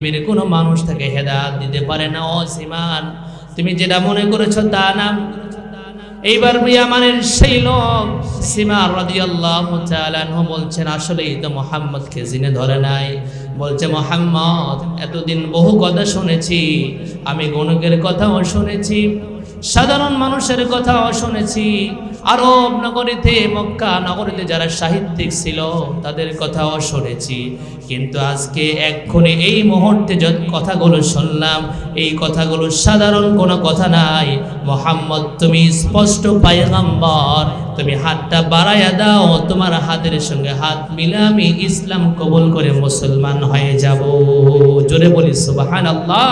পৃথিবীর কোনো মানুষ তাকে হেদায়েত দিতে পারে না। ও সীমান, তুমি যেটা মনে করেছো তা না। এইবার ইয়ামানের সেই লোক সীমান রাদিয়াল্লাহু তাআলা আনহু বলছেন, আসলেই তো মুহাম্মদকে জিনে ধরে নাই। বলছে, মুহাম্মদ এতদিন বহু কথা শুনেছি, আমি গণকের কথাও শুনেছি, সাধারণ মানুষের কথাও শুনেছি, আরব নগরীতে মক্কা নগরীতে যারা সাহিত্যিক ছিল তাদের কথাও শুনেছি, কিন্তু আজকে এক্ষুনি এই মুহূর্তে যত কথাগুলো শুনলাম এই কথাগুলো সাধারণ কোনো কথা নাই। মুহাম্মদ তুমি স্পষ্ট পয়গম্বর, তুমি হাতটা বাড়াইয়া দাও, তোমার হাতের সঙ্গে হাত মিলে আমি ইসলাম কবুল করে মুসলমান হয়ে যাব। জোরে বলি সুবহানাল্লাহ।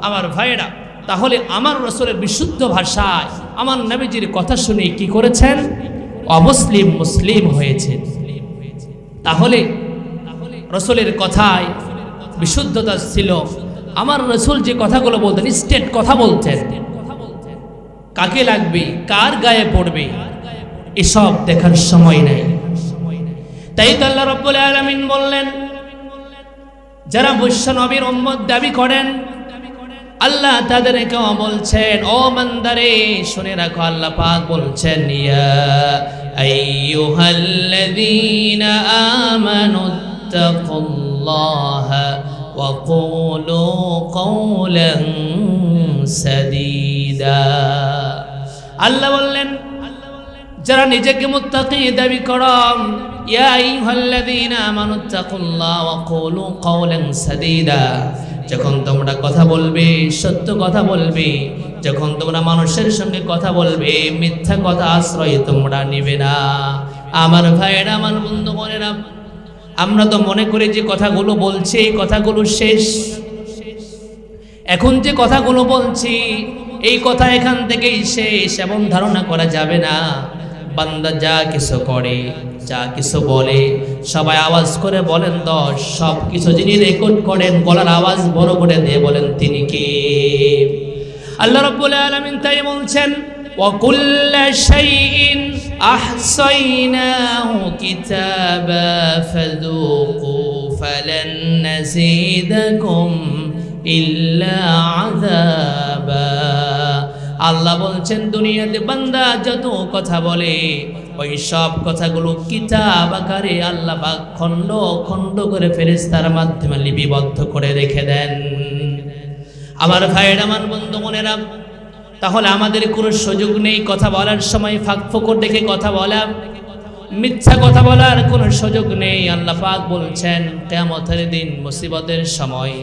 আমার ভাইরা, তাহলে আমার রাসূলের বিশুদ্ধ ভাষায় আমার নবীজির কথা শুনে কি করেছেন? অমুসলিম মুসলিম হয়েছেন। তাহলে রাসূলের কথায় বিশুদ্ধতা ছিল। আমার রাসূল যে কথাগুলো বলতেন স্টেট কথা বলতেন, কাকে লাগবে কার গায়ে পড়বে এসব দেখার সময় নেই। তাই তো আল্লাহ রাব্বুল আলামিন বললেন, যারা বৈশ্য নবীর উম্মত দাবি করেন আল্লাহ তাদেরকেও বলছেন, ও বান্দারে শুনে রাখো, আল্লাহ পাক বলছেন, ইয়া আইয়ুহাল্লাযীনা আমানুত্তাকুল্লাহা ওয়া কুলু কাওলান সাদীদা। আল্লাহ বললেন, যারা নিজেকে মুত্তাকি দাবি করো, ইয়া আইয়ুহাল্লাযীনা আমানুত্তাকুল্লাহা ওয়া কুলু কাওলান সাদীদা। যখন তোমরা কথা বলবে সত্য কথা বলবে, যখন তোমরা মানুষের সঙ্গে কথা বলবে মিথ্যা কথা আশ্রয় তোমরা নিবে না। আমার ভাইয়েরা, আমার বন্ধুগণেরা, আমরা তো মনে করি যে কথাগুলো বলছি এই কথাগুলো শেষ, এখন যে কথাগুলো বলছি এই কথা এখান থেকেই শেষ এমন ধারণা করা যাবে না। বান্দা যা কিছু করে যা কিছু বলে সবাই আওয়াজ করে বলেন দশ, সব কিছু যিনি রেকর্ড করেন গলার আওয়াজ বড় করে দিয়ে বলেন তিনি কে? আল্লাহ রাব্বুল আলামিন তাই বলছেন, ওয়া কুল্লা শাইইন আহসাইনাহু কিতাবা ফাযুকু ফালান নাযীদাকুম ইল্লা আযাবা। আল্লাহ বলছেন, দুনিয়াতে বান্দা যত কথা বলে ওই সব কথাগুলো কিতাব আকারে আল্লাহ পাক খণ্ড খণ্ড করে ফেরেশতার মাধ্যমে লিপিবদ্ধ করে রেখে দেন। আমার ভাইয়েরা, আমার বন্ধু বোনেরা, তাহলে আমাদের কোনো সুযোগ নেই কথা বলার সময় ফাঁক ফোকর দেখে কথা বলা, মিথ্যা কথা বলার কোনো সুযোগ নেই। আল্লাহ পাক বলছেন, কিয়ামতের দিন মুসিবতের সময়